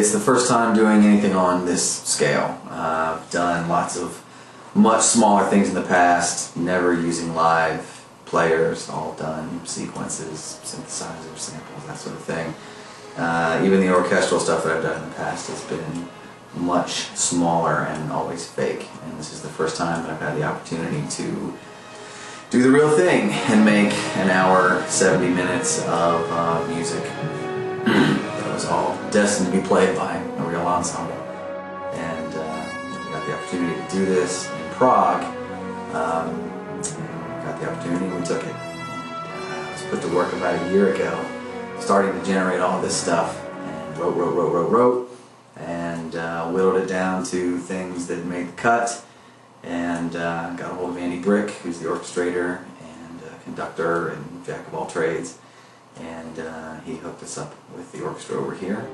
it's the first time doing anything on this scale. I've done lots of much smaller things in the past, never using live players, all done sequences, synthesizers, samples, that sort of thing. Even the orchestral stuff that I've done in the past has been much smaller and always fake. And this is the first time that I've had the opportunity to do the real thing and make an hour, 70 minutes of music that was all destined to be played by a real ensemble. And we got the opportunity to do this in Prague. Got the opportunity and we took it. I was put to work about a year ago, starting to generate all this stuff, and wrote, and whittled it down to things that made the cut, and got a hold of Andy Brick, who's the orchestrator and conductor and jack of all trades, and he hooked us up with the orchestra over here.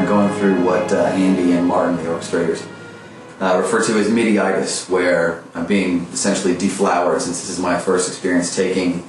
Going through what Andy and Martin, the orchestrators, refer to as MIDI-itis, where I'm being essentially deflowered, since this is my first experience taking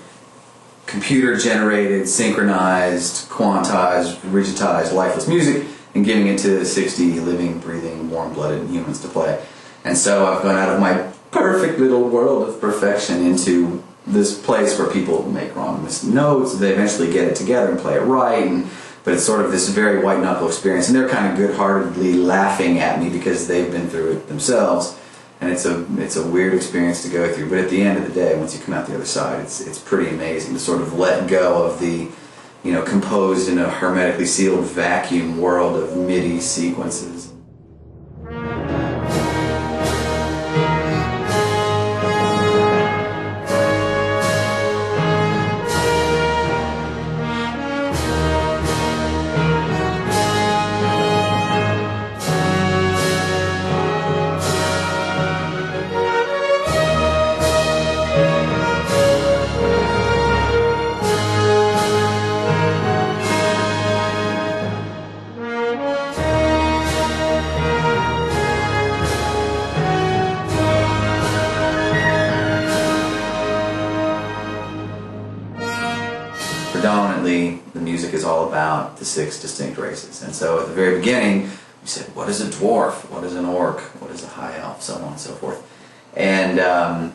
computer-generated, synchronized, quantized, rigidized, lifeless music and giving it to 60 living, breathing, warm-blooded humans to play. And so I've gone out of my perfect little world of perfection into this place where people make wrong notes, they eventually get it together and play it right, but it's sort of this very white-knuckle experience, and they're kind of good-heartedly laughing at me because they've been through it themselves, and it's a weird experience to go through. But at the end of the day, once you come out the other side, it's pretty amazing to sort of let go of the, composed in a hermetically sealed vacuum world of MIDI sequences. Predominantly, the music is all about the 6 distinct races. And so at the very beginning, we said, what is a dwarf? What is an orc? What is a high elf? So on and so forth. And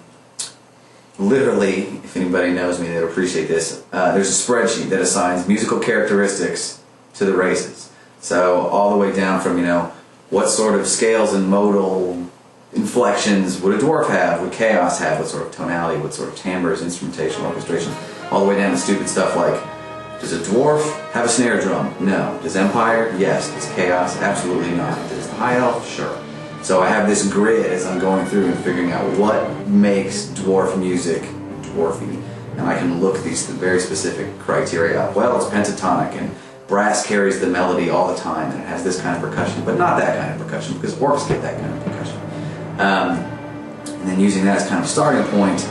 literally, if anybody knows me, they'll appreciate this, there's a spreadsheet that assigns musical characteristics to the races. So all the way down from, what sort of scales and modal inflections would a dwarf have? Would chaos have? What sort of tonality? What sort of timbres, instrumentation, orchestration? All the way down to stupid stuff like, does a dwarf have a snare drum? No. Does Empire? Yes. Does Chaos? Absolutely not. Does the High Elf? Sure. So I have this grid as I'm going through and figuring out what makes dwarf music dwarfy, and I can look these very specific criteria up. Well, it's pentatonic, and brass carries the melody all the time, and it has this kind of percussion, but not that kind of percussion, because orcs get that kind of percussion. And then using that as kind of a starting point,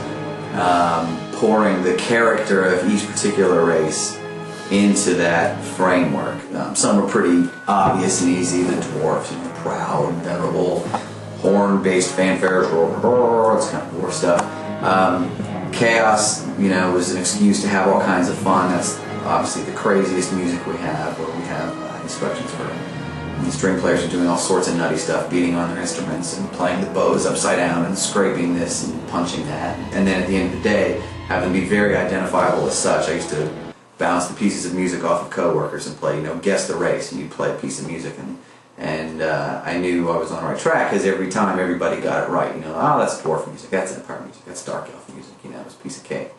pouring the character of each particular race into that framework. Some are pretty obvious and easy. The dwarves, proud, venerable, horn-based fanfares, it's kind of dwarf stuff. Chaos, was an excuse to have all kinds of fun. That's obviously the craziest music we have, where we have instructions for these string players are doing all sorts of nutty stuff, beating on their instruments and playing the bows upside down and scraping this and punching that. And then at the end of the day, have them be very identifiable as such. I used to bounce the pieces of music off of coworkers and play, guess the race, and you'd play a piece of music, and I knew I was on the right track because every time everybody got it right. Oh, that's dwarf music, that's Empire music, that's dark elf music, it's a piece of cake.